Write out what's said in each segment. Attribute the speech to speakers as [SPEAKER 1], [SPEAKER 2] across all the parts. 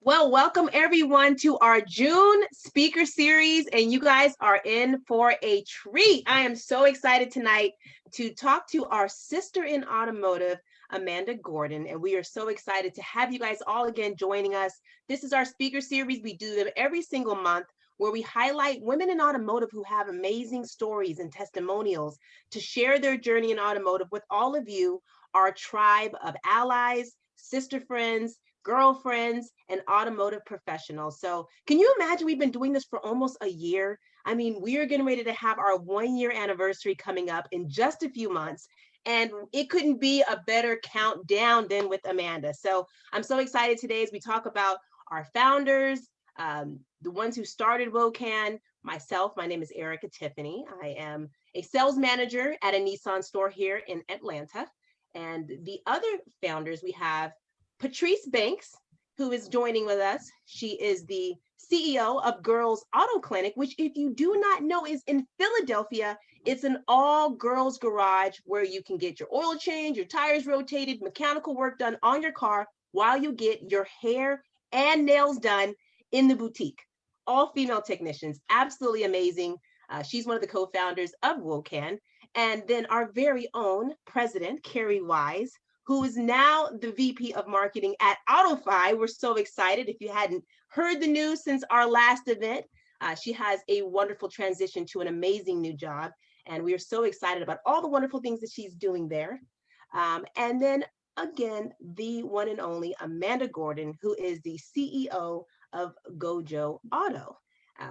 [SPEAKER 1] Well, welcome everyone to our June speaker series, and you guys are in for a treat. I am so excited tonight to talk to our sister in automotive, Amanda Gordon, and we are so excited to have you guys all again joining us. This is our speaker series. We do them every single month where we highlight women in automotive who have amazing stories and testimonials to share their journey in automotive with all of you, our tribe of allies, sister friends, girlfriends, and automotive professionals. So can you imagine we've been doing this for almost a year? I mean, we are getting ready to have our 1 year anniversary coming up in just a few months. And it couldn't be a better countdown than with Amanda. So I'm so excited today as we talk about our founders, the ones who started WOCAN. Myself, my name is Erica Tiffany. I am a sales manager at a Nissan store here in Atlanta. And the other founders we have Patrice Banks, who is joining with us. She is the CEO of Girls Auto Clinic, which, if you do not know, is in Philadelphia. It's an all-girls garage where you can get your oil change, your tires rotated, mechanical work done on your car while you get your hair and nails done in the boutique. All female technicians, absolutely amazing. She's one of the co-founders of WOCAN. And then our very own president, Carrie Wise, who is now the VP of marketing at AutoFi. We're so excited. If you hadn't heard the news since our last event, she has a wonderful transition to an amazing new job. And we are so excited about all the wonderful things that she's doing there. And then again, the one and only Amanda Gordon, who is the CEO of Gojo Auto.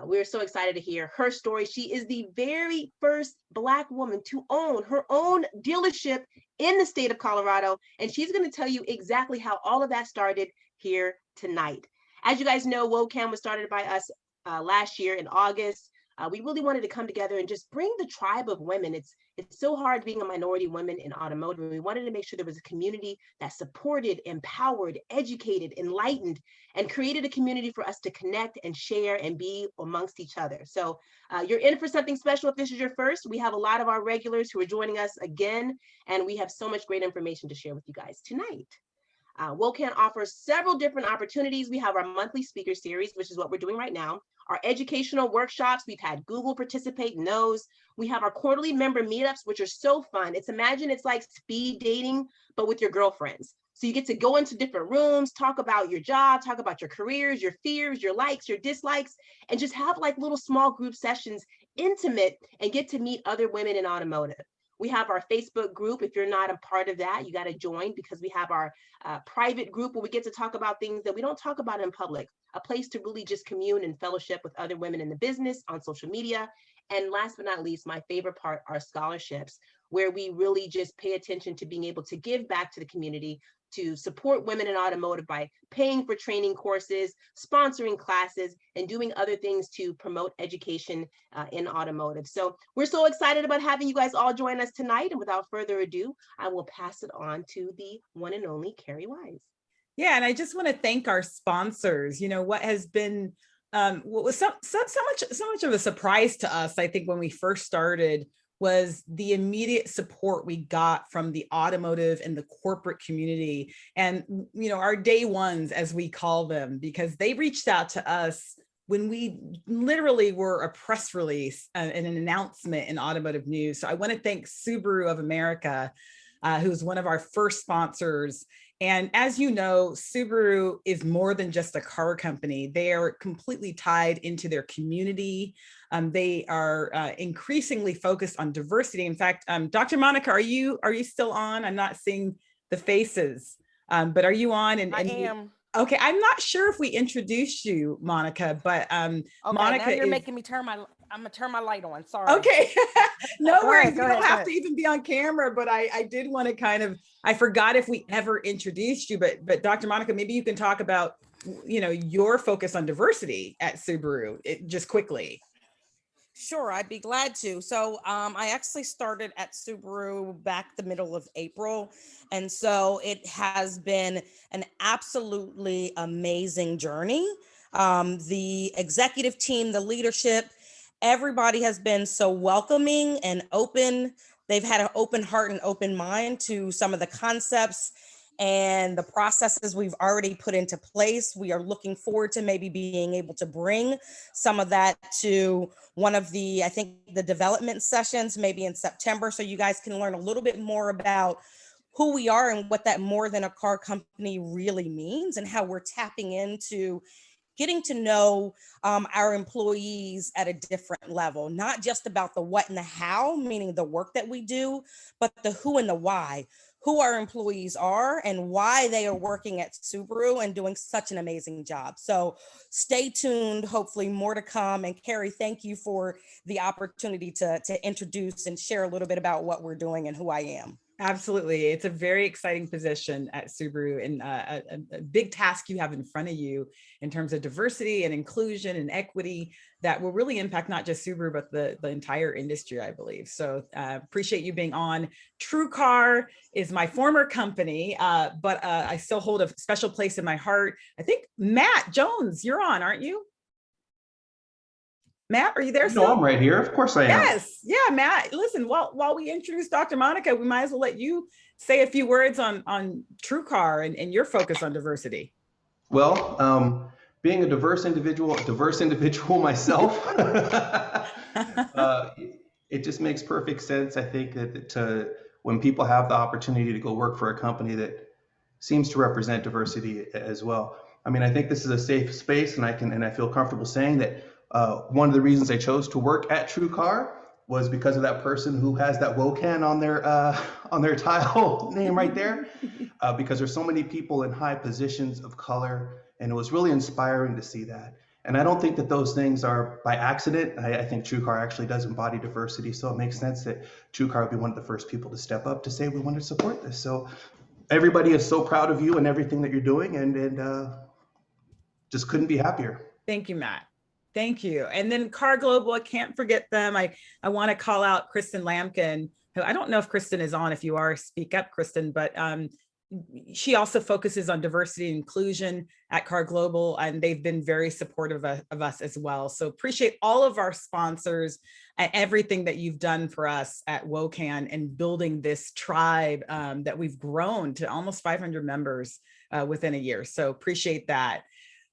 [SPEAKER 1] We're so excited to hear her story. She is the very first Black woman to own her own dealership in the state of Colorado, and she's going to tell you exactly how all of that started here tonight. As you guys know, WOCAN was started by us last year in August. We really wanted to come together and just bring the tribe of women. It's so hard being a minority woman in automotive. We wanted to make sure there was a community that supported, empowered, educated, enlightened, and created a community for us to connect and share and be amongst each other. So you're in for something special if this is your first. We have a lot of our regulars who are joining us again, and we have so much great information to share with you guys tonight. WOCAN offers several different opportunities. We have our monthly speaker series, which is what we're doing right now. Our educational workshops, we've had Google participate in those. We have our quarterly member meetups, which are so fun. Imagine it's like speed dating, but with your girlfriends. So you get to go into different rooms, talk about your job, talk about your careers, your fears, your likes, your dislikes, and just have like little small group sessions, intimate, and get to meet other women in automotive. We have our Facebook group. If you're not a part of that, you got to join, because we have our private group where we get to talk about things that we don't talk about in public, a place to really just commune and fellowship with other women in the business on social media. And last but not least, my favorite part, are scholarships, where we really just pay attention to being able to give back to the community, to support women in automotive by paying for training courses, sponsoring classes, and doing other things to promote education in automotive. So we're so excited about having you guys all join us tonight. And without further ado, I will pass it on to the one and only Carrie Wise.
[SPEAKER 2] Yeah, and I just want to thank our sponsors. You know, what has been what was so much of a surprise to us, I think, when we first started, was the immediate support we got from the automotive and the corporate community, and our day ones, as we call them, because they reached out to us when we literally were a press release and an announcement in automotive news. So I want to thank Subaru of America, who's one of our first sponsors. And as you know, Subaru is more than just a car company. They are completely tied into their community. They are increasingly focused on diversity. In fact, Dr. Monica, are you still on? I'm not seeing the faces, but are you on?
[SPEAKER 3] And I am.
[SPEAKER 2] Okay, I'm not sure if we introduced you, Monica, but
[SPEAKER 3] okay,
[SPEAKER 2] Monica,
[SPEAKER 3] now you're making me I'm gonna turn my light on. Sorry.
[SPEAKER 2] Okay, no worries.
[SPEAKER 3] You
[SPEAKER 2] don't have to even be on camera, but I did want to I forgot if we ever introduced you, but Dr. Monica, maybe you can talk about, your focus on diversity at Subaru, just quickly.
[SPEAKER 3] Sure, I'd be glad to. So I actually started at Subaru back the middle of April. And so it has been an absolutely amazing journey. The executive team, the leadership, everybody has been so welcoming and open. They've had an open heart and open mind to some of the concepts and the processes we've already put into place. We are looking forward to maybe being able to bring some of that to one of the, I think, the development sessions, maybe in September, so you guys can learn a little bit more about who we are and what that more than a car company really means, and how we're tapping into getting to know our employees at a different level, not just about the what and the how, meaning the work that we do, but the who and the why, who our employees are and why they are working at Subaru and doing such an amazing job. So stay tuned, hopefully more to come. And Carrie, thank you for the opportunity to introduce and share a little bit about what we're doing and who I am.
[SPEAKER 2] Absolutely. It's a very exciting position at Subaru, and a big task you have in front of you in terms of diversity and inclusion and equity that will really impact not just Subaru, but the entire industry, I believe. So appreciate you being on. TrueCar is my former company, but I still hold a special place in my heart. I think Matt Jones, you're on, aren't you? Matt, are you there?
[SPEAKER 4] No, I'm right here. Of course I am.
[SPEAKER 2] Yes. Yeah, Matt, listen, while we introduce Dr. Monica, we might as well let you say a few words on TrueCar and your focus on diversity.
[SPEAKER 4] Well, being a diverse individual myself, it just makes perfect sense. I think that when people have the opportunity to go work for a company that seems to represent diversity as well. I mean, I think this is a safe space, and I feel comfortable saying that one of the reasons I chose to work at TrueCar was because of that person who has that WOCAN on their tile name right there, because there's so many people in high positions of color, and it was really inspiring to see that. And I don't think that those things are by accident. I think TrueCar actually does embody diversity, so it makes sense that TrueCar would be one of the first people to step up to say we want to support this. So everybody is so proud of you and everything that you're doing, and just couldn't be happier.
[SPEAKER 2] Thank you, Matt. Thank you. And then Car Global, I can't forget them. I want to call out Kristen Lampkin, who I don't know if Kristen is on. If you are, speak up, Kristen, but she also focuses on diversity and inclusion at Car Global, and they've been very supportive of us as well. So appreciate all of our sponsors and everything that you've done for us at WOCAN and building this tribe that we've grown to almost 500 members within a year. So appreciate that.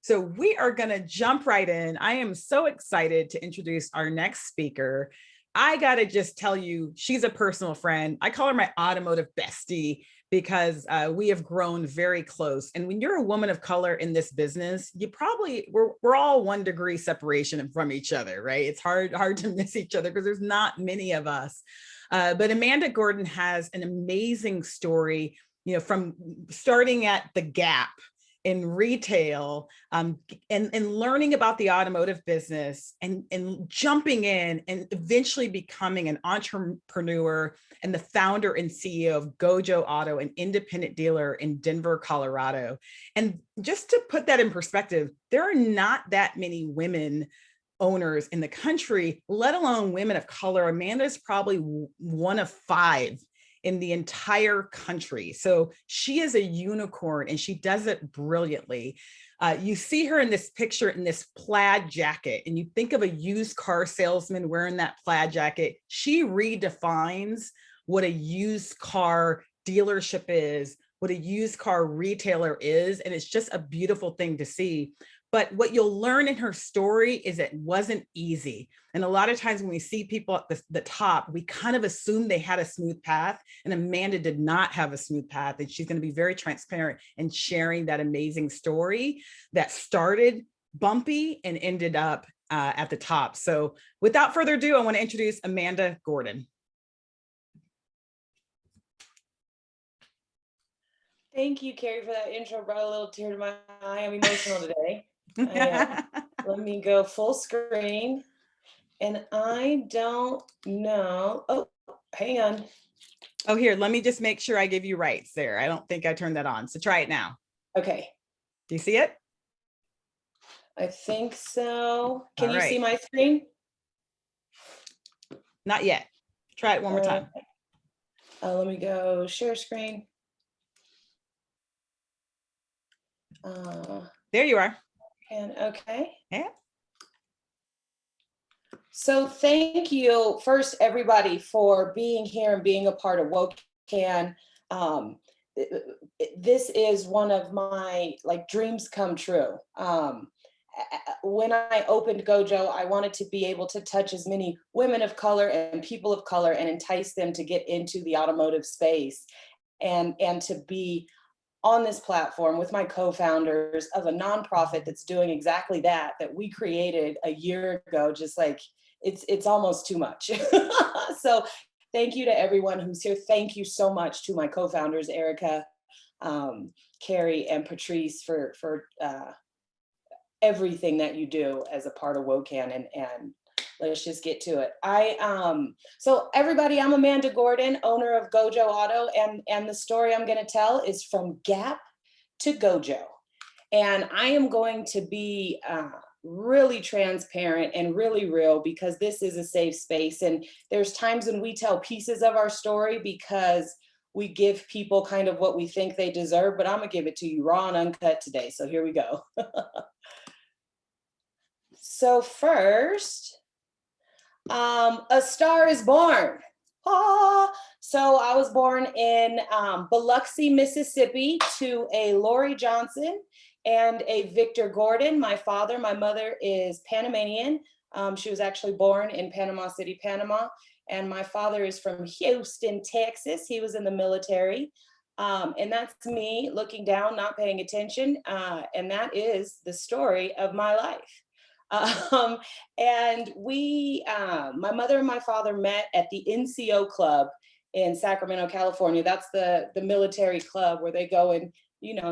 [SPEAKER 2] So we are going to jump right in. I am so excited to introduce our next speaker. I got to just tell you, she's a personal friend. I call her my automotive bestie because we have grown very close. And when you're a woman of color in this business, we're all 1 degree separation from each other, right? It's hard to miss each other because there's not many of us. But Amanda Gordon has an amazing story, from starting at the Gap in retail, and learning about the automotive business and jumping in and eventually becoming an entrepreneur and the founder and CEO of Gojo Auto, an independent dealer in Denver, Colorado. And just to put that in perspective, there are not that many women owners in the country, let alone women of color. Amanda is probably one of 5 in the entire country. So she is a unicorn and she does it brilliantly. You see her in this picture in this plaid jacket, and you think of a used car salesman wearing that plaid jacket. She redefines what a used car dealership is, what a used car retailer is, and it's just a beautiful thing to see. But what you'll learn in her story is it wasn't easy. And a lot of times when we see people at the top, we kind of assume they had a smooth path, and Amanda did not have a smooth path. And she's going to be very transparent in sharing that amazing story that started bumpy and ended up at the top. So without further ado, I want to introduce Amanda Gordon.
[SPEAKER 5] Thank you, Carrie, for that intro. Brought a little tear to my eye. I'm emotional today. Let me go full screen. And I don't know. Oh, hang on.
[SPEAKER 2] Oh, here, let me just make sure I give you rights there. I don't think I turned that on. So try it now.
[SPEAKER 5] Okay.
[SPEAKER 2] Do you see it?
[SPEAKER 5] I think so. Can
[SPEAKER 2] All
[SPEAKER 5] you
[SPEAKER 2] right.
[SPEAKER 5] see my screen?
[SPEAKER 2] Not yet. Try it one more time.
[SPEAKER 5] Let me go share screen.
[SPEAKER 2] There you are.
[SPEAKER 5] And okay.
[SPEAKER 2] Yeah.
[SPEAKER 5] So thank you first, everybody, for being here and being a part of WOCAN. this is one of my like dreams come true. When I opened Gojo, I wanted to be able to touch as many women of color and people of color and entice them to get into the automotive space, and to be on this platform with my co-founders of a nonprofit that's doing exactly that we created a year ago. Just like it's almost too much. So thank you to everyone who's here. Thank you so much to my co-founders, Erica, Carrie, and Patrice for everything that you do as a part of WOCAN, and let's just get to it. So everybody, I'm Amanda Gordon, owner of Gojo Auto, and the story I'm gonna tell is from Gap to Gojo. And I am going to be really transparent and really real, because this is a safe space. And there's times when we tell pieces of our story because we give people kind of what we think they deserve, but I'm gonna give it to you raw and uncut today. So here we go. So first, A Star is Born. So I was born in Biloxi, Mississippi, to a Lori Johnson and a Victor Gordon. My mother is Panamanian. She was actually born in Panama City, Panama. And my father is from Houston, Texas. He was in the military. And that's me looking down, not paying attention. And that is the story of my life. And my mother and my father met at the NCO Club in Sacramento, California. That's the military club where they go and,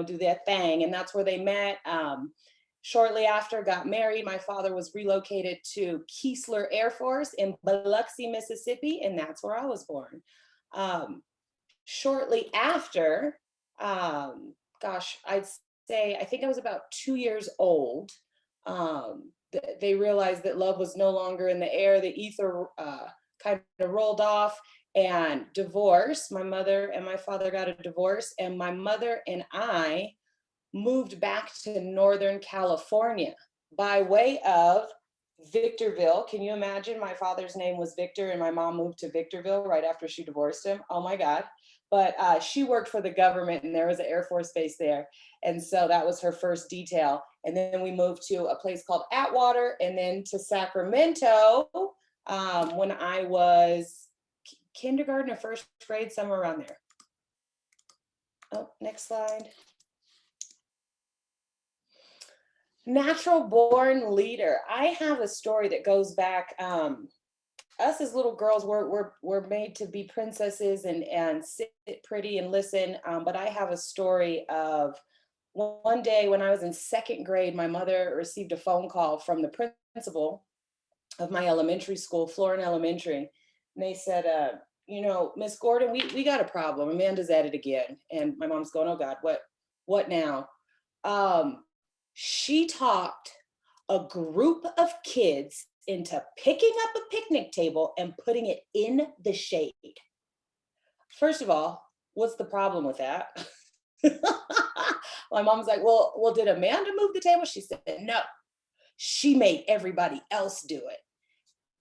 [SPEAKER 5] do their thing. And that's where they met. Shortly after, got married. My father was relocated to Keesler Air Force in Biloxi, Mississippi, and that's where I was born. Shortly after, I'd say, I think I was about 2 years old. They realized that love was no longer in the air. The ether kind of rolled off, and divorce. My mother and my father got a divorce, and my mother and I moved back to Northern California by way of Victorville. Can you imagine? My father's name was Victor, and my mom moved to Victorville right after she divorced him. Oh my God. But she worked for the government, and there was an Air Force base there. And so that was her first detail. And then we moved to a place called Atwater, and then to Sacramento when I was kindergarten or first grade, somewhere around there. Oh, next slide. Natural born leader. I have a story that goes back. Us as little girls, we're made to be princesses and sit pretty and listen. But I have a story of one day when I was in second grade, my mother received a phone call from the principal of my elementary school, Florin Elementary. And they said, Miss Gordon, we got a problem. Amanda's at it again. And my mom's going, oh God, what now? She talked a group of kids into picking up a picnic table and putting it in the shade. First of all, what's the problem with that? My mom's like, well, did Amanda move the table? She said, no, she made everybody else do it.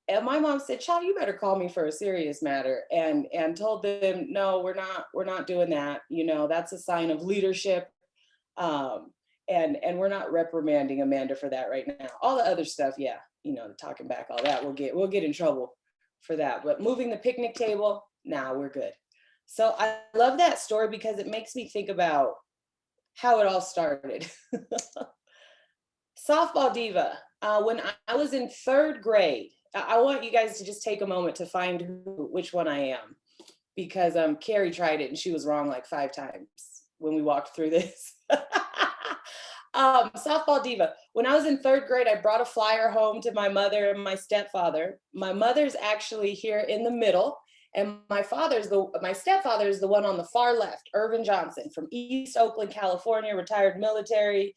[SPEAKER 5] And my mom said, child, you better call me for a serious matter, and told them, no, we're not doing that. That's a sign of leadership. And we're not reprimanding Amanda for that right now. All the other stuff, yeah, talking back, all that, we'll get in trouble for that. But moving the picnic table, nah, we're good. So I love that story because it makes me think about how it all started. Softball diva. When I was in third grade, I want you guys to just take a moment to find which one I am, because Carrie tried it and she was wrong like 5 times when we walked through this. Softball diva. When I was in third grade, I brought a flyer home to my mother and my stepfather. My mother's actually here in the middle, and my stepfather is the one on the far left, Irvin Johnson from East Oakland, California, retired military,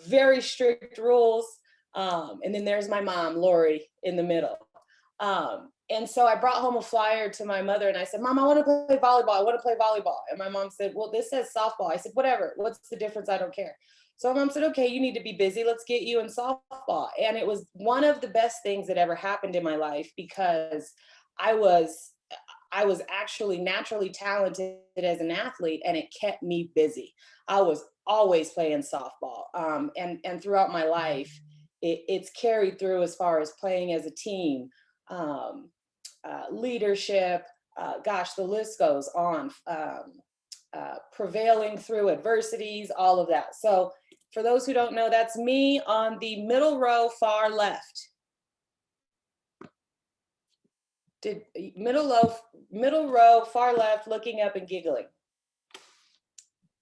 [SPEAKER 5] very strict rules. And then there's my mom, Lori, in the middle. And so I brought home a flyer to my mother and I said, Mom, I want to play volleyball. And my mom said, well, this says softball. I said, whatever, what's the difference? I don't care. So my mom said, okay, you need to be busy. Let's get you in softball. And it was one of the best things that ever happened in my life, because I was I was actually naturally talented as an athlete, and it kept me busy. I was always playing softball, and throughout my life, it's carried through as far as playing as a team, leadership. Gosh, the list goes on. Prevailing through adversities, all of that. So for those who don't know, that's me on the middle row, far left. Middle row, far left, looking up and giggling.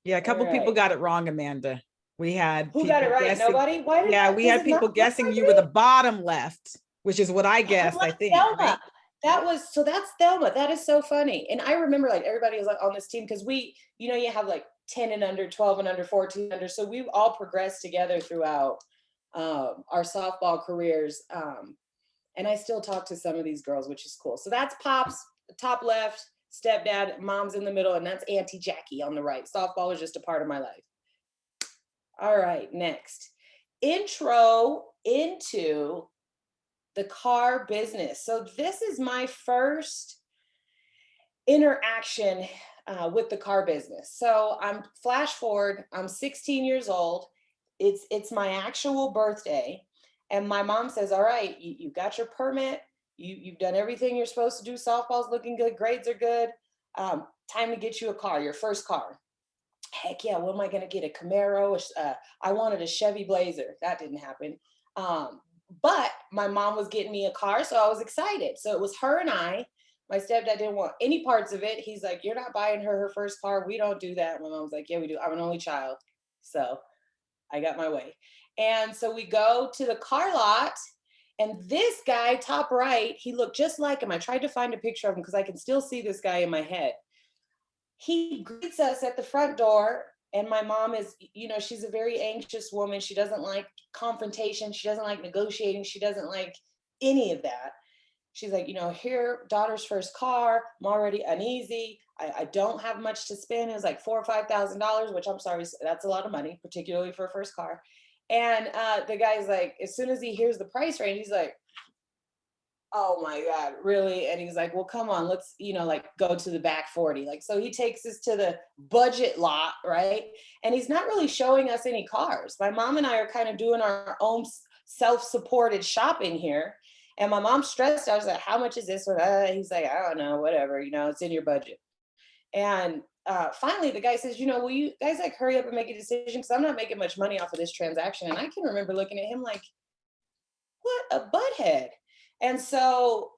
[SPEAKER 2] Yeah, a couple people got it wrong, Amanda. We had
[SPEAKER 5] who got it right?
[SPEAKER 2] guessing,
[SPEAKER 5] Nobody. Why did
[SPEAKER 2] we had people guessing you were the bottom left, which is what I guessed. I think.
[SPEAKER 5] Thelma. Right? That's Thelma. That is so funny. And I remember like everybody was like on this team because we, you know, you have like 10 and under, 12 and under, 14 under. So we've all progressed together throughout our softball careers. And I still talk to some of these girls, which is cool. So that's Pops, top left, stepdad, mom's in the middle, and that's Auntie Jackie on the right. Softball is just a part of my life. All right, next. Intro into the car business. So this is my first interaction with the car business. So I'm flash forward, I'm 16 years old. It's my actual birthday. And my mom says, all right, you got your permit. You've done everything you're supposed to do. Softball's looking good. Grades are good. Time to get you a car, your first car. Heck yeah, what am I going to get? A Camaro? I wanted a Chevy Blazer. That didn't happen. But my mom was getting me a car, so I was excited. So it was her and I. My stepdad didn't want any parts of it. He's like, you're not buying her first car. We don't do that. My mom's like, yeah, we do. I'm an only child. So I got my way. And so we go to the car lot, and this guy, top right, he looked just like him. I tried to find a picture of him because I can still see this guy in my head. He greets us at the front door, and my mom is, you know, she's a very anxious woman. She doesn't like confrontation. She doesn't like negotiating. She doesn't like any of that. She's like, you know, here, daughter's first car. I'm already uneasy. I don't have much to spend. It was like $4,000 or $5,000, which I'm sorry, that's a lot of money, particularly for a first car. And the guy's like, as soon as he hears the price range, he's like, oh my God, really? And he's like, well, come on, let's, you know, like go to the back 40. Like, so he takes us to the budget lot, right? And he's not really showing us any cars. My mom and I are kind of doing our own self-supported shopping here. And my mom's stressed. I was like, how much is this one? He's like, I don't know, whatever, you know, it's in your budget. And finally, the guy says, you know, will you guys like hurry up and make a decision? Because I'm not making much money off of this transaction. And I can remember looking at him like, what a butthead. And so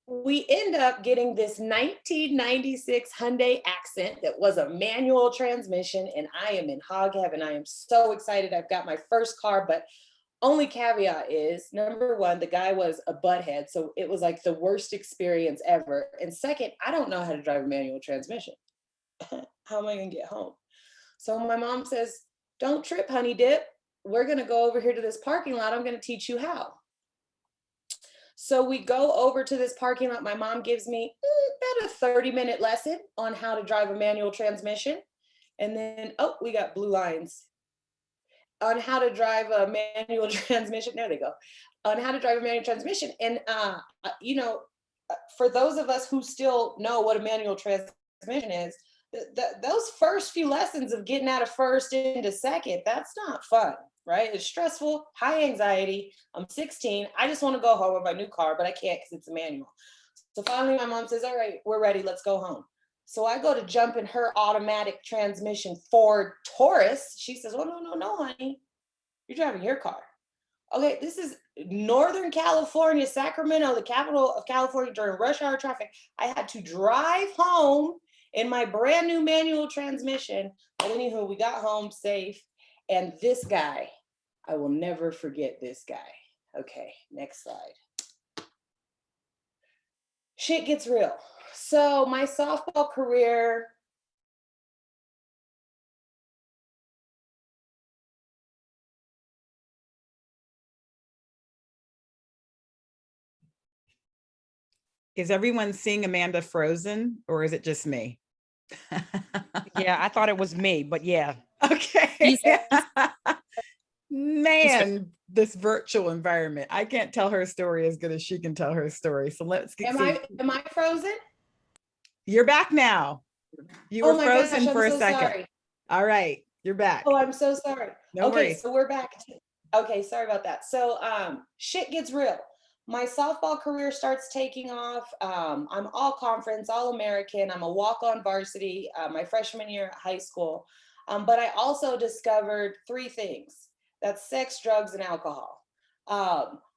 [SPEAKER 5] we end up getting this 1996 Hyundai Accent that was a manual transmission. And I am in hog heaven. I am so excited. I've got my first car, but only caveat is, number one, the guy was a butthead. So it was like the worst experience ever. And second, I don't know how to drive a manual transmission. How am I going to get home? So my mom says, don't trip, honey dip. We're going to go over here to this parking lot. I'm going to teach you how. So we go over to this parking lot. My mom gives me about a 30-minute lesson on how to drive a manual transmission. And then, oh, we got blue lines. On how to drive a manual transmission. There they go. On how to drive a manual transmission. And, you know, for those of us who still know what a manual transmission is, those first few lessons of getting out of first into second, that's not fun, right? It's stressful, high anxiety. I'm 16. I just want to go home with my new car, but I can't because it's a manual. So finally, my mom says, all right, we're ready. Let's go home. So I go to jump in her automatic transmission Ford Taurus. She says, oh, no, honey. You're driving your car. Okay, this is Northern California, Sacramento, the capital of California during rush hour traffic. I had to drive home in my brand new manual transmission. But anywho, we got home safe. And this guy, I will never forget this guy. Okay, next slide. Shit gets real. So my softball career,
[SPEAKER 2] is everyone seeing Amanda frozen, or is it just me?
[SPEAKER 3] Yeah, I thought it was me, but yeah.
[SPEAKER 2] Okay. Man, this virtual environment. I can't tell her story as good as she can tell her story. So let's get.
[SPEAKER 5] Am I frozen?
[SPEAKER 2] You're back now. You
[SPEAKER 5] Oh
[SPEAKER 2] were
[SPEAKER 5] my
[SPEAKER 2] frozen
[SPEAKER 5] gosh,
[SPEAKER 2] for
[SPEAKER 5] I'm
[SPEAKER 2] a
[SPEAKER 5] so
[SPEAKER 2] second.
[SPEAKER 5] sorry.
[SPEAKER 2] All right, you're back.
[SPEAKER 5] Oh, I'm so sorry.
[SPEAKER 2] No
[SPEAKER 5] Okay,
[SPEAKER 2] worries.
[SPEAKER 5] so we're back. Okay, sorry about that. So shit gets real. My softball career starts taking off. I'm all conference, all American. I'm a walk-on varsity my freshman year at high school. But I also discovered three things. That's sex, drugs, and alcohol.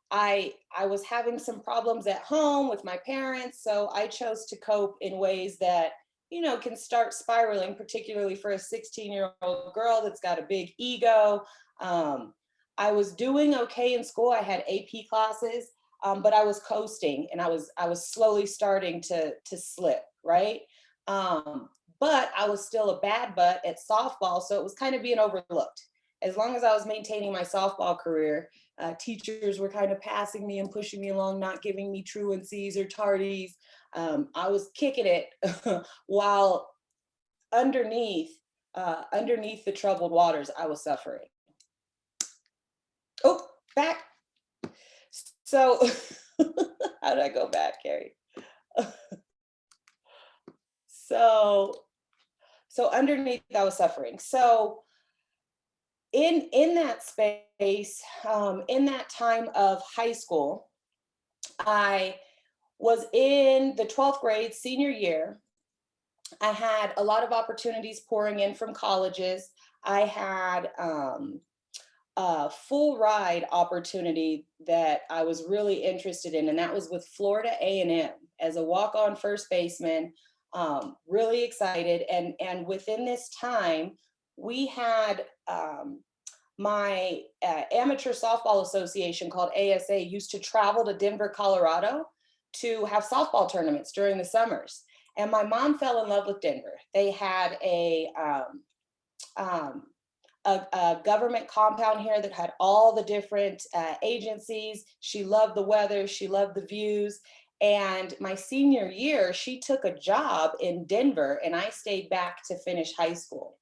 [SPEAKER 5] I was having some problems at home with my parents, so I chose to cope in ways that, you know, can start spiraling, particularly for a 16-year-old girl that's got a big ego. I was doing okay in school. I had AP classes, but I was coasting, and I was slowly starting to slip, right? But I was still a bad butt at softball, so it was kind of being overlooked. As long as I was maintaining my softball career, teachers were kind of passing me and pushing me along, not giving me truancies or tardies. I was kicking it while underneath the troubled waters, I was suffering. Oh, back. So how did I go back, Carrie? so underneath, I was suffering. So in that space, in that time of high school, I was in the 12th grade, senior year. I had a lot of opportunities pouring in from colleges. I had a full ride opportunity that I was really interested in, and that was with Florida A&M as a walk-on first baseman. Really excited, and within this time, we had my amateur softball association called ASA used to travel to Denver, Colorado to have softball tournaments during the summers. And my mom fell in love with Denver. They had a government compound here that had all the different agencies. She loved the weather, she loved the views. And my senior year, she took a job in Denver, and I stayed back to finish high school.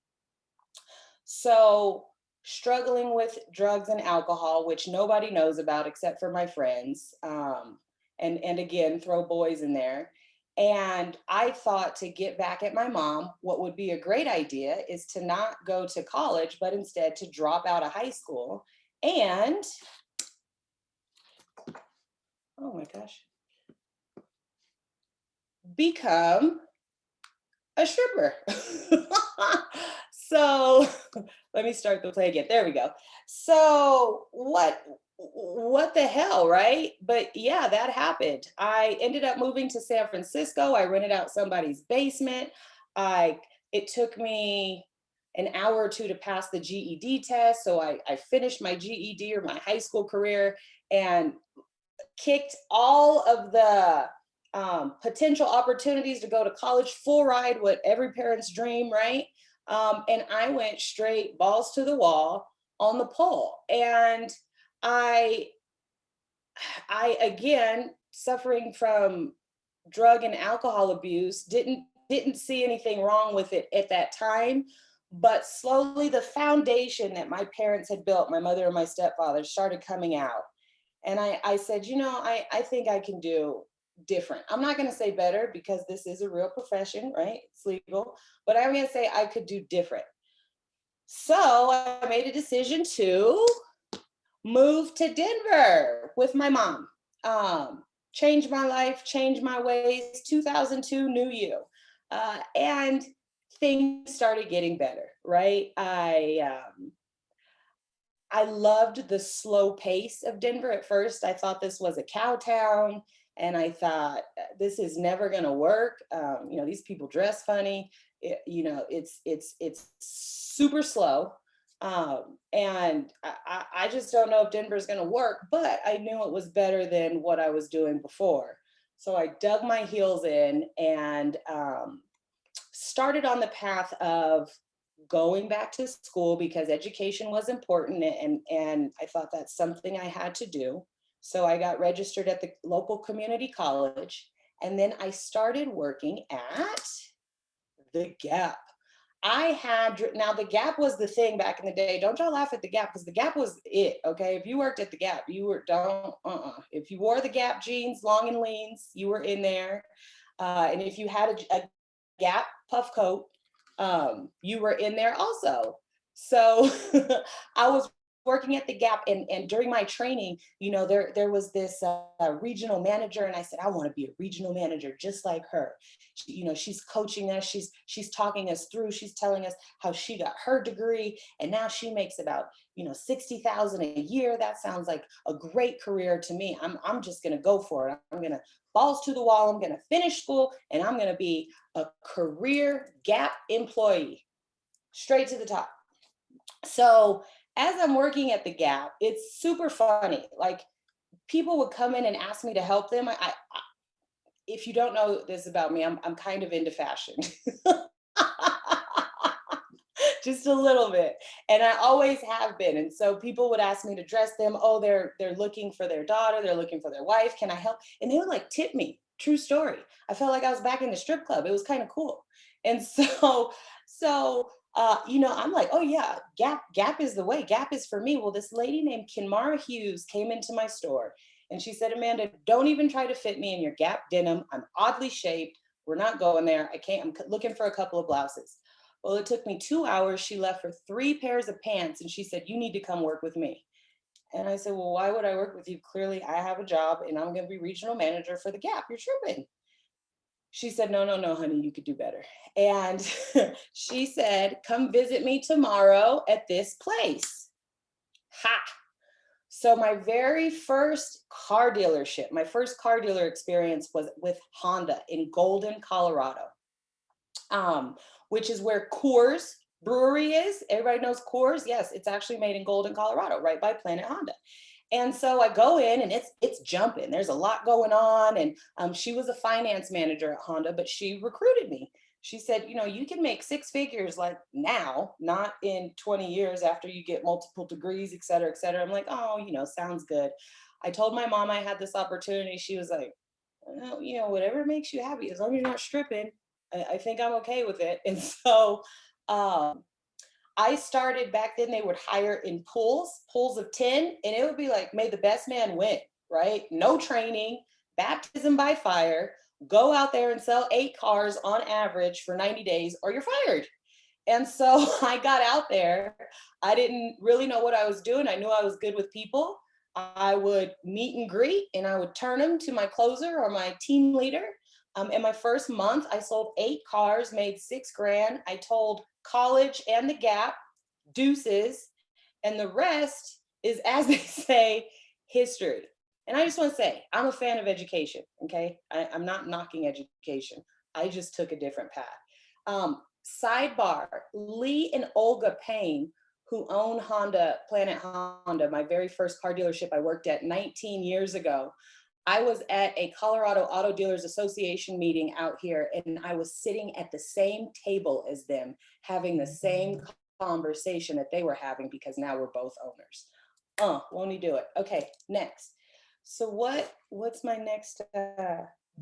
[SPEAKER 5] So struggling with drugs and alcohol, which nobody knows about except for my friends, and again, throw boys in there. And I thought, to get back at my mom, what would be a great idea is to not go to college, but instead to drop out of high school and, oh my gosh, become a stripper. So let me start the play again. There we go. So what the hell, right? But yeah, that happened. I ended up moving to San Francisco. I rented out somebody's basement. It took me an hour or two to pass the GED test. So I finished my GED, or my high school career, and kicked all of the potential opportunities to go to college, full ride, what every parent's dream, right? And I went straight balls to the wall on the pole. And I again, suffering from drug and alcohol abuse, didn't see anything wrong with it at that time. But slowly, the foundation that my parents had built, my mother and my stepfather, started coming out. And I said, you know, I think I can do different. I'm not going to say better, because this is a real profession, right? It's legal. But I'm going to say I could do different. So I made a decision to move to Denver with my mom. Change my life, change my ways. 2002, new you. And things started getting better, right? I loved the slow pace of Denver at first. I thought this was a cow town, and I thought, this is never going to work. You know, these people dress funny. You know, it's super slow. And I just don't know if Denver's going to work, but I knew it was better than what I was doing before. So I dug my heels in and started on the path of going back to school, because education was important, and I thought that's something I had to do. So I got registered at the local community college, and then I started working at the Gap. Now the Gap was the thing back in the day. Don't y'all laugh at the Gap, because the Gap was it, okay? If you worked at the Gap, you were, if you wore the Gap jeans, long and leans, you were in there. And if you had a Gap puff coat, you were in there also. So I was working at the Gap, and during my training, there was this regional manager, and I said, I want to be a regional manager just like her. She's coaching us, she's talking us through, she's telling us how she got her degree, and now she makes about 60,000 a year. That sounds like a great career to me. I'm just gonna go for it. I'm gonna balls to the wall. I'm gonna finish school, and I'm gonna be a career Gap employee, straight to the top. So as I'm working at the Gap, it's super funny. Like, people would come in and ask me to help them. If you don't know this about me, I'm kind of into fashion. Just a little bit. And I always have been. And so people would ask me to dress them. Oh, they're looking for their daughter, they're looking for their wife. Can I help? And they would like tip me. True story. I felt like I was back in the strip club. It was kind of cool. And so I'm like, oh yeah, Gap is the way. Gap is for me. Well, this lady named Kinmara Hughes came into my store, and she said, Amanda, don't even try to fit me in your Gap denim. I'm oddly shaped. We're not going there. I'm looking for a couple of blouses. Well, it took me 2 hours. She left for 3 pairs of pants, and she said, you need to come work with me. And I said, well, why would I work with you? Clearly I have a job, and I'm going to be regional manager for the Gap. You're tripping. She said, no, honey, you could do better. And she said, come visit me tomorrow at this place. Ha! So my very first car dealership, my first car dealer experience was with Honda in Golden, Colorado, which is where Coors Brewery is. Everybody knows Coors? Yes, it's actually made in Golden, Colorado, right by Planet Honda. And so I go in, and it's jumping. There's a lot going on. And she was a finance manager at Honda, but she recruited me. She said, you can make 6 figures like now, not in 20 years after you get multiple degrees, et cetera, et cetera. I'm like, oh, sounds good. I told my mom I had this opportunity. She was like, well, whatever makes you happy, as long as you're not stripping, I think I'm okay with it. And so I started back then. They would hire in pools of 10, and it would be like, may the best man win, right? No training, baptism by fire, go out there and sell 8 cars on average for 90 days or you're fired. And so I got out there. I didn't really know what I was doing. I knew I was good with people. I would meet and greet, and I would turn them to my closer or my team leader. In my first month, I sold 8 cars, made $6,000. I told college and the Gap, deuces, and the rest is, as they say, history. And I just want to say, I'm a fan of education, okay? I'm not knocking education. I just took a different path. Sidebar, Lee and Olga Payne, who own Honda, Planet Honda, my very first car dealership I worked at 19 years ago, I was at a Colorado Auto Dealers Association meeting out here, and I was sitting at the same table as them, having the same conversation that they were having, because now we're both owners. Won't he do it? Okay, next. So what's my next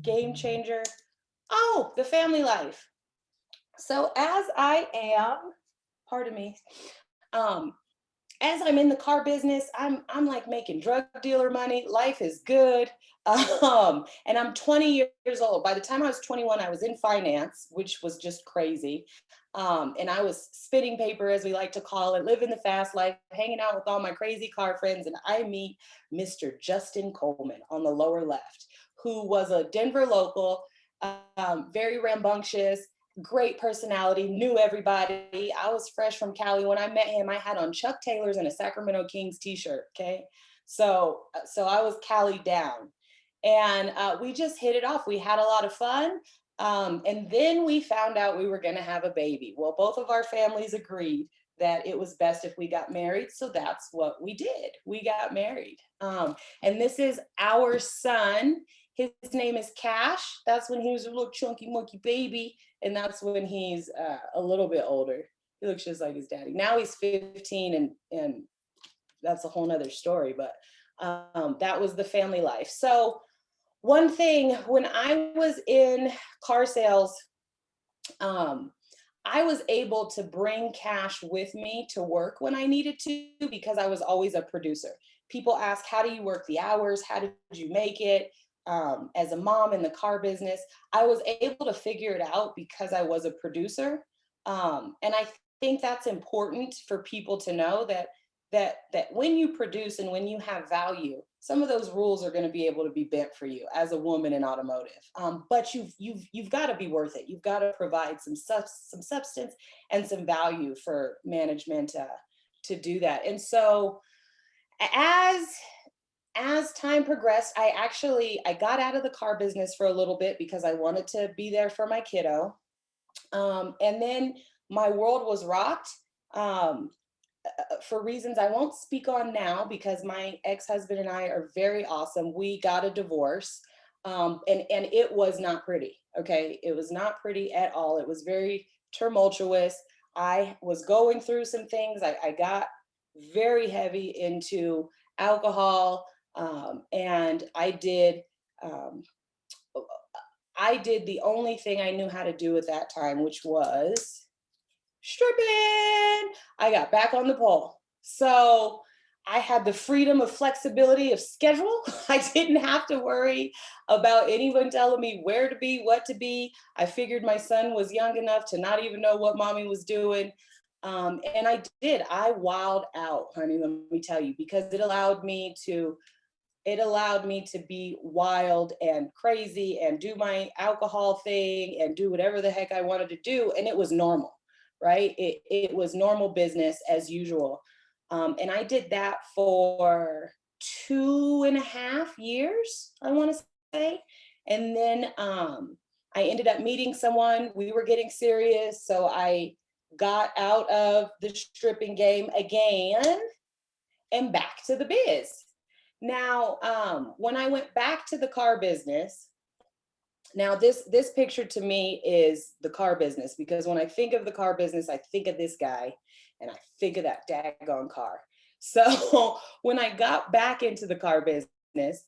[SPEAKER 5] game changer? Oh, the family life. So as I am, pardon me, as I'm in the car business, I'm like making drug dealer money. Life is good. And I'm 20 years old. By the time I was 21, I was in finance, which was just crazy. And I was spitting paper, as we like to call it, living the fast life, hanging out with all my crazy car friends. And I meet Mr. Justin Coleman on the lower left, who was a Denver local, very rambunctious, great personality, knew everybody. I was fresh from Cali. When I met him, I had on Chuck Taylors and a Sacramento Kings t-shirt, okay? So I was Cali down. And we just hit it off. We had a lot of fun. And then we found out we were gonna have a baby. Well, both of our families agreed that it was best if we got married. So that's what we did. We got married. And this is our son. His name is Cash. That's when he was a little chunky monkey baby. And that's when he's a little bit older. He looks just like his daddy. Now he's 15, and that's a whole nother story, but that was the family life. So one thing, when I was in car sales, I was able to bring Cash with me to work when I needed to, because I was always a producer. People ask, how do you work the hours? How did you make it?
[SPEAKER 3] as a mom in the car business, I was able to figure it out because I was a producer. And I think that's important for people to know that when you produce and when you have value, some of those rules are going to be able to be bent for you as a woman in automotive. But you've got to be worth it. You've got to provide some substance and some value for management to do that. And so as time progressed, I got out of the car business for a little bit because I wanted to be there for my kiddo. And then my world was rocked. For reasons I won't speak on now, because my ex-husband and I are very awesome. We got a divorce, and it was not pretty. Okay, it was not pretty at all. It was very tumultuous. I was going through some things. I got very heavy into alcohol, and I did the only thing I knew how to do at that time, which was stripping. I got back on the pole. So I had the freedom of flexibility of schedule. I didn't have to worry about anyone telling me where to be, what to be. I figured my son was young enough to not even know what mommy was doing. And I did. I wilded out, honey, let me tell you, because it allowed me to be wild and crazy and do my alcohol thing and do whatever the heck I wanted to do. And it was normal. Right? It was normal business as usual. And I did that for 2.5 years, I want to say. And then I ended up meeting someone. We were getting serious. So I got out of the stripping game again and back to the biz. Now, when I went back to the car business, now this picture to me is the car business, because when I think of the car business, I think of this guy and I think of that daggone car. So when I got back into the car business,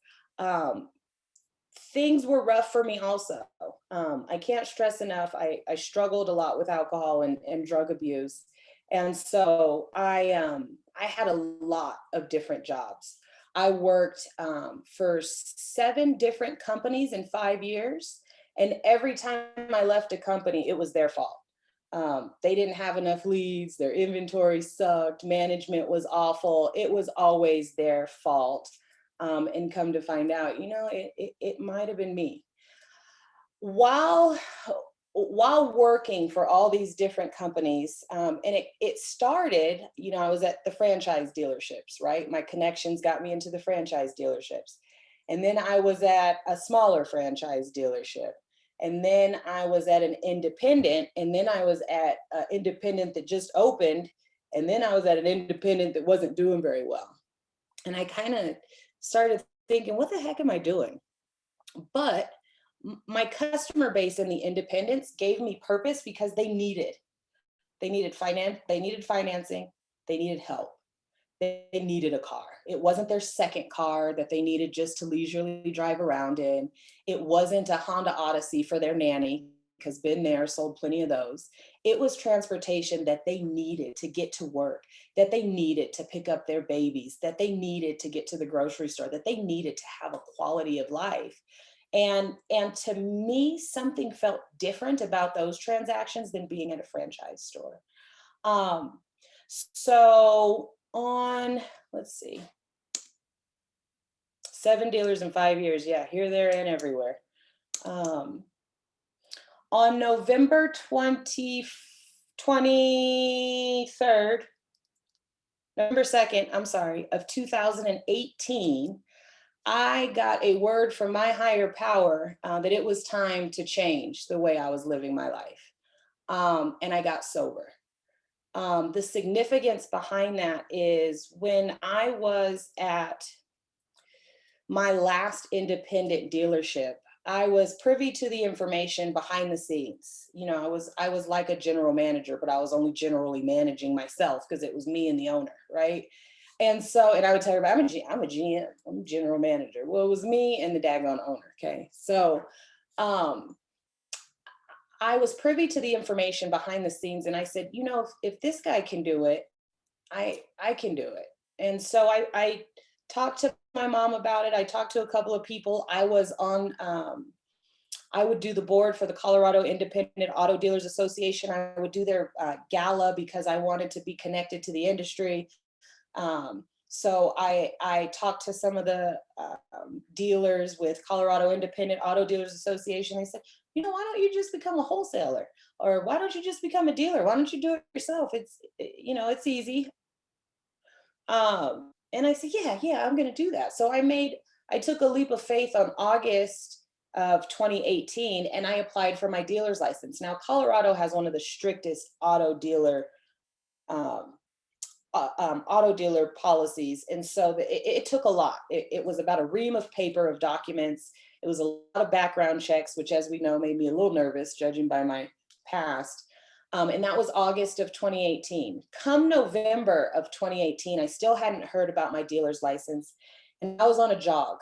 [SPEAKER 3] things were rough for me also. I can't stress enough, I struggled a lot with alcohol and drug abuse. And so I had a lot of different jobs. I worked for 7 different companies in 5 years. And every time I left a company, it was their fault. They didn't have enough leads, their inventory sucked, management was awful. It was always their fault. And come to find out, it might have been me. While working for all these different companies, and it started, I was at the franchise dealerships, right? My connections got me into the franchise dealerships. And then I was at a smaller franchise dealership. And then I was at an independent, and then I was at an independent that just opened. And then I was at an independent that wasn't doing very well. And I kind of started thinking, what the heck am I doing? But my customer base in the independents gave me purpose because they needed financing, they needed help, they needed a car. It wasn't their second car that they needed just to leisurely drive around in. It wasn't a Honda Odyssey for their nanny, because been there, sold plenty of those. It was transportation that they needed to get to work, that they needed to pick up their babies, that they needed to get to the grocery store, that they needed to have a quality of life. And to me, something felt different about those transactions than being at a franchise store. So on, let's see, 7 dealers in 5 years. Yeah, here, there, and everywhere. On November 23rd, November 2nd, I'm sorry, of 2018, I got a word from my higher power that it was time to change the way I was living my life. And I got sober. The significance behind that is when I was at my last independent dealership, I was privy to the information behind the scenes. I was like a general manager, but I was only generally managing myself because it was me and the owner, right? And I would tell everybody, I'm a GM, I'm a general manager. Well, it was me and the daggone owner, okay? So I was privy to the information behind the scenes, and I said, if this guy can do it, I can do it. And so I
[SPEAKER 5] talked to my mom about it. I talked to a couple of people. I was on, I would do the board for the Colorado Independent Auto Dealers Association. I would do their gala because I wanted to be connected to the industry. So I talked to some of the dealers with Colorado Independent Auto Dealers Association. They said, you know, why don't you just become a wholesaler? Or why don't you just become a dealer? Why don't you do it yourself? It's, you know, it's easy. And I said, yeah, I'm going to do that. So I took a leap of faith on August of 2018, and I applied for my dealer's license. Now, Colorado has one of the strictest auto dealer policies. And so it took a lot. It was about a ream of paper of documents. It was a lot of background checks, which, as we know, made me a little nervous, judging by my past. And that was August of 2018. Come November of 2018, I still hadn't heard about my dealer's license. And I was on a jog.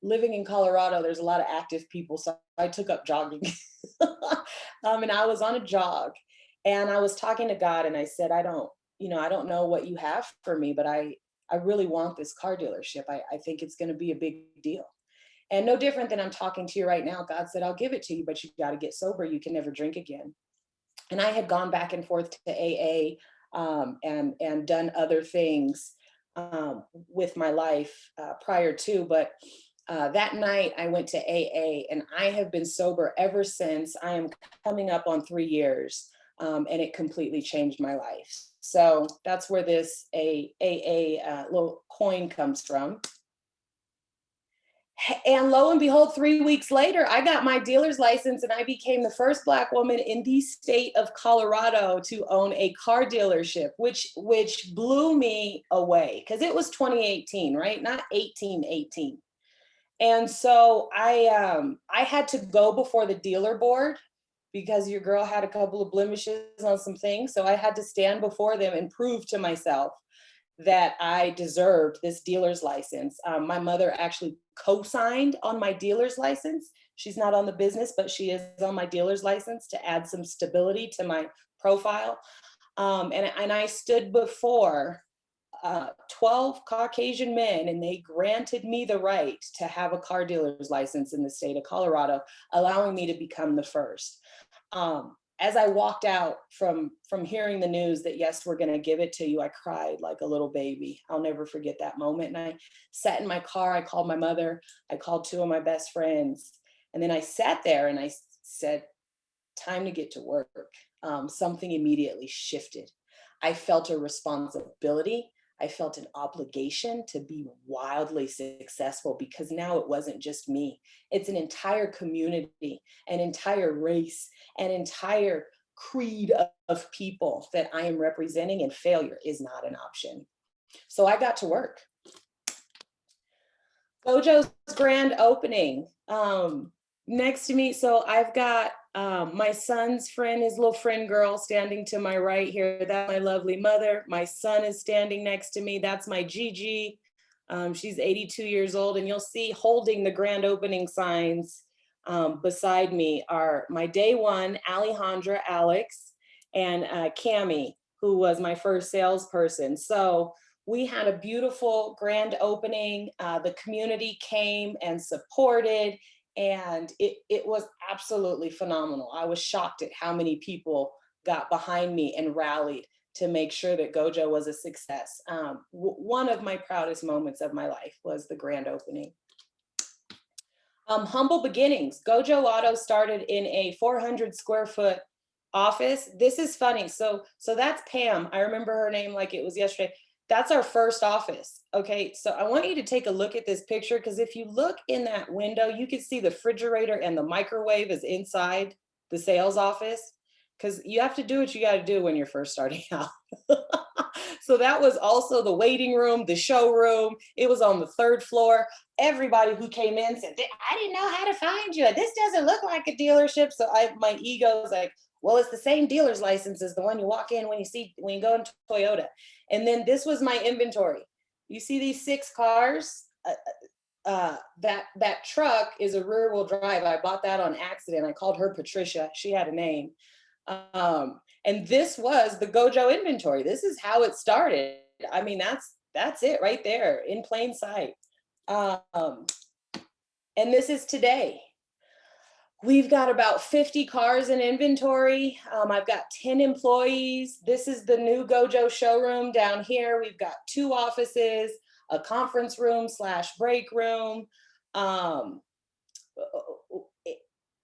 [SPEAKER 5] Living in Colorado, there's a lot of active people, so I took up jogging. And I was on a jog, and I was talking to God, and I said, I don't know what you have for me, but I really want this car dealership. I think it's going to be a big deal. And no different than I'm talking to you right now, God said, I'll give it to you, but you got to get sober. You can never drink again. And I had gone back and forth to AA and done other things with my life prior to, but that night I went to AA, and I have been sober ever since. I am coming up on 3 years, and it completely changed my life. So that's where this AA little coin comes from. And lo and behold, 3 weeks later, I got my dealer's license, and I became the first Black woman in the state of Colorado to own a car dealership, which blew me away, because it was 2018, right? Not 1818. And so I had to go before the dealer board because your girl had a couple of blemishes on some things. So I had to stand before them and prove to myself that I deserved this dealer's license. My mother actually co-signed on my dealer's license. She's not on the business, but she is on my dealer's license to add some stability to my profile. And I stood before 12 Caucasian men, and they granted me the right to have a car dealer's license in the state of Colorado, allowing me to become the first. As I walked out from hearing the news that, yes, we're going to give it to you, I cried like a little baby. I'll never forget that moment. And I sat in my car. I called my mother. I called 2 of my best friends. And then I sat there and I said, time to get to work. Something immediately shifted. I felt a responsibility. I felt an obligation to be wildly successful, because now it wasn't just me. It's an entire community, an entire race, an entire creed of people that I am representing, and failure is not an option. So I got to work. Gojo's grand opening. Next to me, so I've got my son's friend, his little friend girl, standing to my right here. That's my lovely mother. My son is standing next to me. That's my Gigi. She's 82 years old, and you'll see holding the grand opening signs beside me are my day one, Alejandra, Alex, and Cami, who was my first salesperson. So we had a beautiful grand opening. The community came and supported, and it was absolutely phenomenal. I was shocked at how many people got behind me and rallied to make sure that Gojo was a success. One of my proudest moments of my life was the grand opening. Humble beginnings. Gojo Auto started in a 400 square foot office. This is funny. So that's Pam. I remember her name like it was yesterday. That's our first office. Okay, so I want you to take a look at this picture, because if you look in that window, you can see the refrigerator and the microwave is inside the sales office, because you have to do what you got to do when you're first starting out. So that was also the waiting room, the showroom. It was on the 3rd floor. Everybody who came in said, I didn't know how to find you. This doesn't look like a dealership. So my ego is like, well, it's the same dealer's license as the one you walk in when you go into Toyota. And then this was my inventory. You see these 6 cars? That truck is a rear wheel drive. I bought that on accident. I called her Patricia. She had a name. And this was the Gojo inventory. This is how it started. I mean, That's it right there in plain sight. And this is today. We've got about 50 cars in inventory. I've got 10 employees. This is the new Gojo showroom down here. We've got 2 offices, a conference room / break room.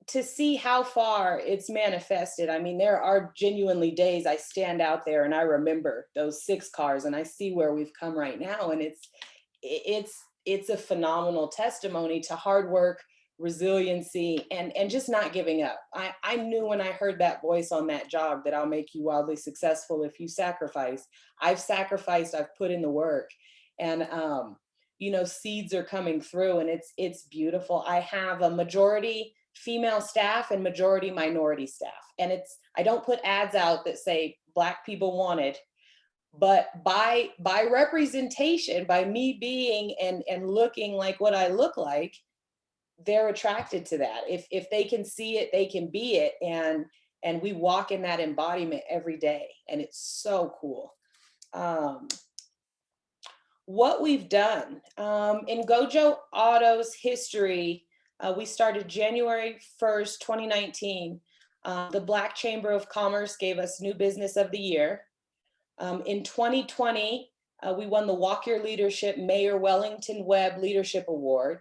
[SPEAKER 5] To see how far it's manifested. I mean, there are genuinely days I stand out there and I remember those 6 cars and I see where we've come right now. And it's a phenomenal testimony to hard work, resiliency, and just not giving up. I knew when I heard that voice on that jog that I'll make you wildly successful if you sacrifice. I've sacrificed, I've put in the work, and you know, seeds are coming through, and it's beautiful. I have a majority female staff and majority minority staff, and I don't put ads out that say Black people wanted, but by representation, by me being and looking like what I look like, they're attracted to that. If they can see it, they can be it. And we walk in that embodiment every day. And it's so cool. What we've done in Gojo Auto's history, we started January 1st, 2019. The Black Chamber of Commerce gave us New Business of the Year. In 2020, we won the Walk Your Leadership Mayor Wellington Webb Leadership Award.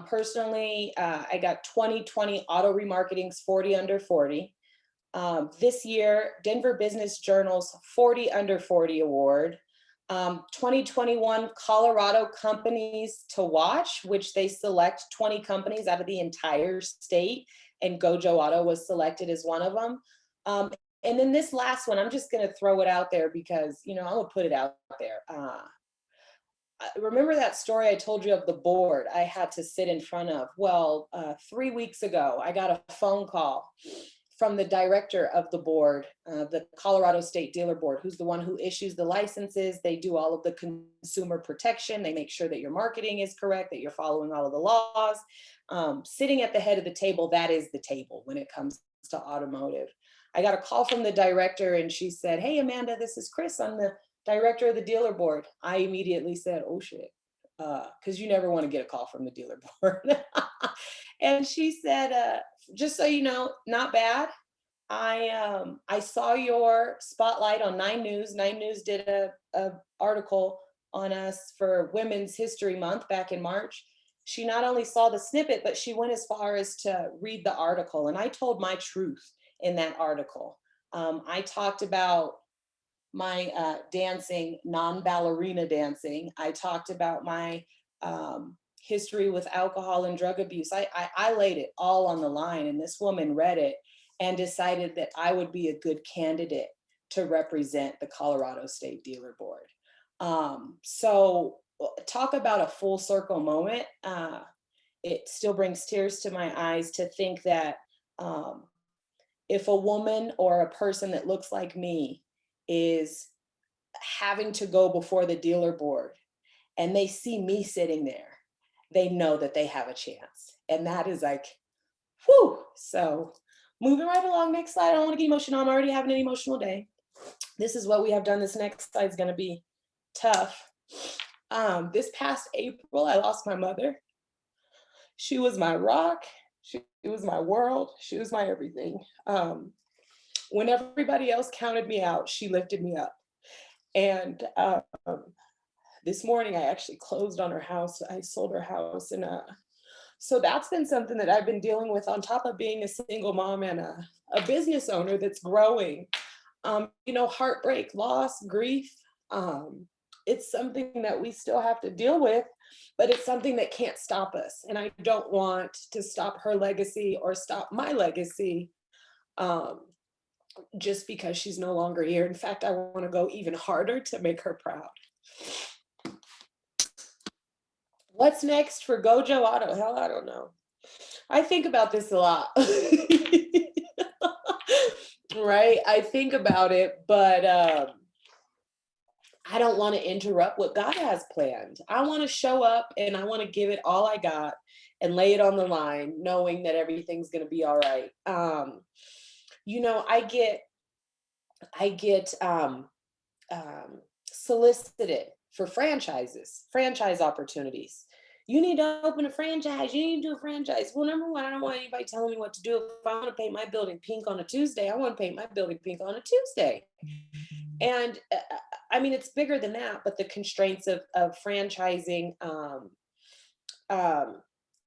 [SPEAKER 5] Personally, I got 2020 Auto Remarketing's 40 Under 40. This year, Denver Business Journal's 40 Under 40 Award. 2021 Colorado Companies to Watch, which they select 20 companies out of the entire state, and Gojo Auto was selected as one of them. And then this last one, I'm just going to throw it out there because, you know, I'm going to put it out there. Remember that story I told you of the board I had to sit in front of? Well, 3 weeks ago, I got a phone call from the director of the board, the Colorado State Dealer Board, who's the one who issues the licenses. They do all of the consumer protection. They make sure that your marketing is correct, that you're following all of the laws. Sitting at the head of the table, that is the table when it comes to automotive. I got a call from the director and she said, "Hey, Amanda, this is Chris. I'm the director of the dealer board." I immediately said, "Oh shit," because you never want to get a call from the dealer board. And she said, "Just so you know, not bad. I saw your spotlight on 9 News. 9 News did a article on us for Women's History Month back in March. She not only saw the snippet, but she went as far as to read the article. And I told my truth in that article. I talked about my dancing, non-ballerina dancing. I talked about my history with alcohol and drug abuse. I laid it all on the line, and this woman read it and decided that I would be a good candidate to represent the Colorado State Dealer Board. So talk about a full circle moment. It still brings tears to my eyes to think that if a woman or a person that looks like me is having to go before the dealer board and they see me sitting there, they know that they have a chance. And that is like, whew. So moving right along, next slide. I don't want to get emotional. I'm already having an emotional day. This is what we have done. This next slide is going to be tough. This past April, I lost my mother. She was my rock. She was my world. She was my everything. When everybody else counted me out, she lifted me up. And this morning, I actually closed on her house. I sold her house. And so that's been something that I've been dealing with on top of being a single mom and a business owner that's growing. You know, heartbreak, loss, grief. It's something that we still have to deal with, but it's something that can't stop us. And I don't want to stop her legacy or stop my legacy just because she's no longer here. In fact, I want to go even harder to make her proud. What's next for Gojo Auto? Hell, I don't know. I think about this a lot. Right? I think about it, but I don't want to interrupt what God has planned. I want to show up and I want to give it all I got and lay it on the line, knowing that everything's going to be all right. You know, I get solicited for franchise opportunities. You need to open a franchise. You need to do a franchise. Well, number one, I don't want anybody telling me what to do. If I want to paint my building pink on a Tuesday, I want to paint my building pink on a Tuesday. And I mean, it's bigger than that, but the constraints of franchising,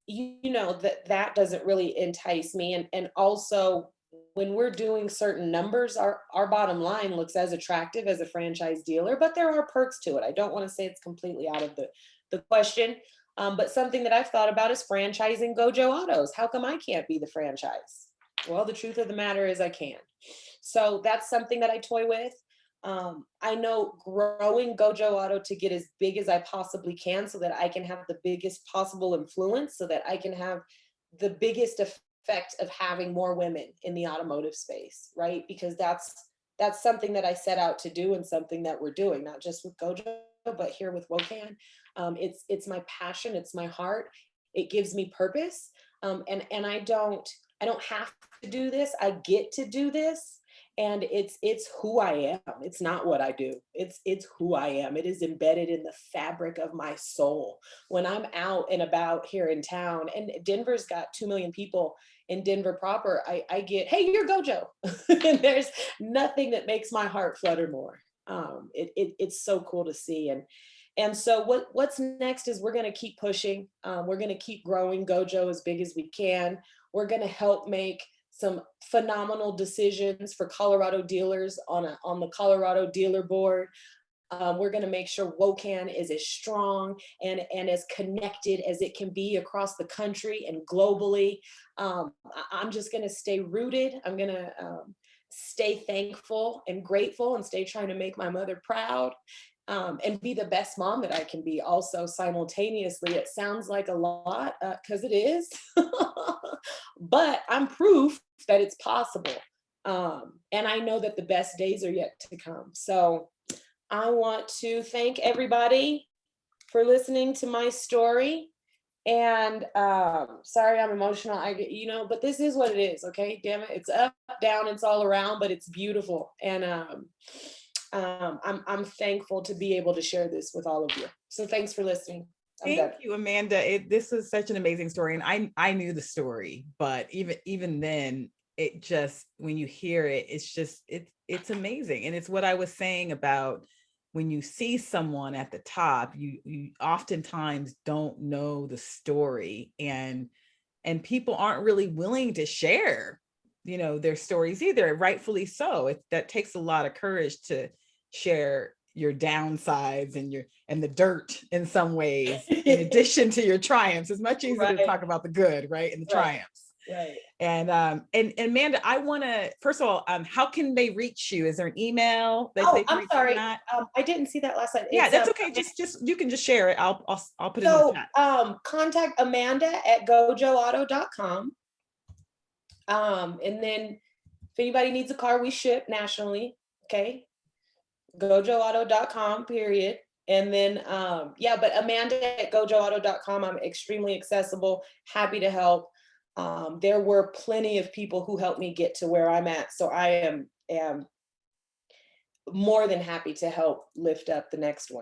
[SPEAKER 5] you know, that doesn't really entice me. And also, when we're doing certain numbers, our bottom line looks as attractive as a franchise dealer, but there are perks to it. I don't want to say it's completely out of the question. But something that I've thought about is franchising Gojo Autos. How come I can't be the franchise? Well, the truth of the matter is I can. So that's something that I toy with. I know growing Gojo Auto to get as big as I possibly can so that I can have the biggest possible influence, so that I can have the biggest effect of having more women in the automotive space, right? Because that's something that I set out to do and something that we're doing, not just with Gojo, but here with WOCAN. It's my passion, it's my heart. It gives me purpose. And I don't have to do this. I get to do this. And it's who I am. It's not what I do. It's who I am. It is embedded in the fabric of my soul. When I'm out and about here in town, and Denver's got 2 million people in Denver proper, I get, hey, you're Gojo. And there's nothing that makes my heart flutter more. It's so cool to see. And so what's next is we're going to keep pushing. We're going to keep growing Gojo as big as we can. We're going to help make some phenomenal decisions for Colorado dealers on the Colorado dealer board. We're going to make sure WOCAN is as strong and as connected as it can be across the country and globally. I'm just going to stay rooted. I'm going to stay thankful and grateful and stay trying to make my mother proud. And be the best mom that I can be also simultaneously. It sounds like a lot, because it is, but I'm proof that it's possible. And I know that the best days are yet to come. So I want to thank everybody for listening to my story. And sorry, I'm emotional. But this is what it is. Okay, damn it. It's up, down, it's all around, but it's beautiful. And I'm thankful to be able to share this with all of you. So thanks for listening.
[SPEAKER 2] Thank you, Amanda. This is such an amazing story, and I knew the story, but even then, it just, when you hear it, it's amazing. And it's what I was saying about when you see someone at the top, you oftentimes don't know the story, and people aren't really willing to share, their stories either, rightfully so. That takes a lot of courage to share your downsides and the dirt in some ways, in addition to your triumphs. It's much easier to talk about the good, right? And the triumphs.
[SPEAKER 5] Right.
[SPEAKER 2] And Amanda, I want to, first of all, how can they reach you? Is there an email that they can
[SPEAKER 5] I'm
[SPEAKER 2] reach
[SPEAKER 5] sorry.
[SPEAKER 2] you at?
[SPEAKER 5] I didn't see that last slide.
[SPEAKER 2] Yeah, that's okay. Just you can just share it. I'll put it in the chat.
[SPEAKER 5] Contact Amanda at gojoauto.com. And then if anybody needs a car, we ship nationally. Okay. gojoauto.com, period. And then, but Amanda at gojoauto.com, I'm extremely accessible, happy to help. There were plenty of people who helped me get to where I'm at. So I am more than happy to help lift up the next one.